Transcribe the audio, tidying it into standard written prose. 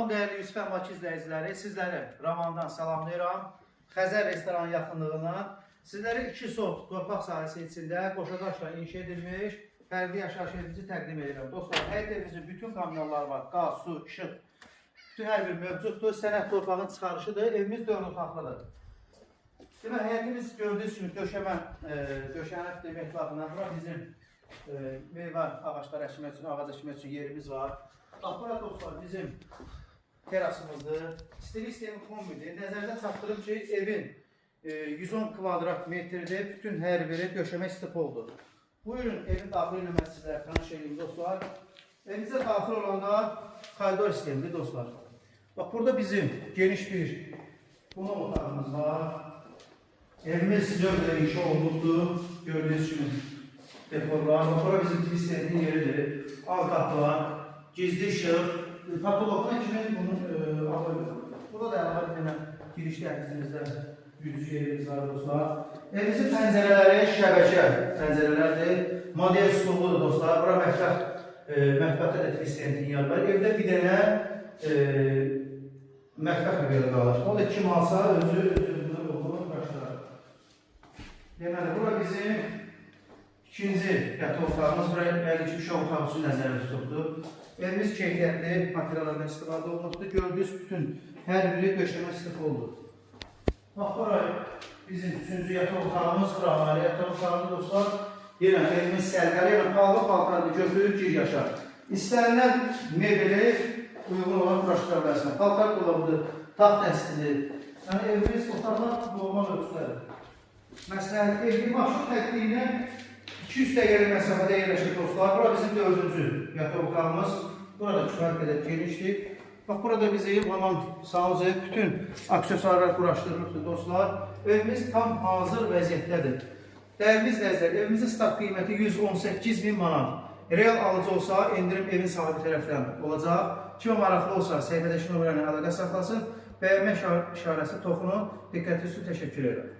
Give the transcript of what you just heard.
Salam değerli Yusuf Əmlaki izləyiciləri, sizləri Ramandan salamlayıram. Xəzər restoranın yaxınlığına sizlərə 2 sot torpaq sahəsi içində qoşadaşla inşa edilmiş fərqli yaşayış evimizi təqdim edirəm. Dostlar, həyət evimizin bütün kamyonları var, qaz, su, işıq, bütün hər bir mövcuddur. Sənət torpağın çıxarışıdır, evimiz 4 otaqlıdır. Demək, həyətimiz gördüyünüz kimi döşənib demək baxımdan, bura bizim meyvə ağaçları əkmək üçün, ağac əkmək üçün yerimiz var. Bax, bura dostlar, bizim terasımızdır. İstili sistemi kombidir. Nəzərdə çatdırım ki, evin 110 kvadrat metrdir, bütün hər biri döşəmə stipoldur. Buyurun, evin daxil eləmək sizlərə tanış edeyim dostlar. Evimizə daxil olanda koridor sistemidir dostlar. Bax, burada bizim geniş bir qonaq otağımız var. Evimiz dövrdə inşa olunubdur. Gördüyünüz kimi dekorlar. Bura bizim tilistenin yeridir. Alt qatı var. Gizli işıq. Patologdan kimi bunu burada da əlavə edilən giriş dəhlizimizdə yüzü yerimiz var dostlar. Evimizin pəncərələri şəbəkə pəncərələrdir. Model stoludur dostlar. Bura mətbəxdə də tilistenin yer var. Evdə bir dənə mətbəx belə qalır. O da kim alsa özü deməli, bura bizim ikinci yataq otağımız, bura 52 uşaq otağı üçün nəzərdə tutulubdur. Evimiz keyfiyyətli materiallardan istifadə olunubdur. Gördüyünüz bütün hər biri döşəmə stipoldur. Bax, bura bizim üçüncü yataq otağımız, bura aməli yataq otağımız dostlar. Yenə evimiz sərgəli, yenə paltarını götürüb gir yaşar. İstənilən mebeli uyğun olan quraşdıra bilərsən. Paltar dolabıdır, taxt dəstidir. Yəni evimiz otaqlar normal ölçülərdir. Məsələn, evli marşrut təkliyindən 200 dəqiqəlik məsafədə yerləşir dostlar. Bura bizim 4-cü yataq otağımız. Burada kifayət qədər genişdir. Bax, burada bizim aman sağlıcı bütün aksesuarlar quraşdırılıbdır dostlar. Evimiz tam hazır vəziyyətdədir. Dəyərli izləyicilər, evimizin start qiyməti 118.000 manat. Real alıcı olsa, endirim evin sahibi tərəfdən olacaq. Kimə maraqlı olsa, səhifədəki nömrəni əlaqə saxlasın. Bəyənmə işarəsi toxunu. Diqqətiniz üçün təşəkkür edirəm.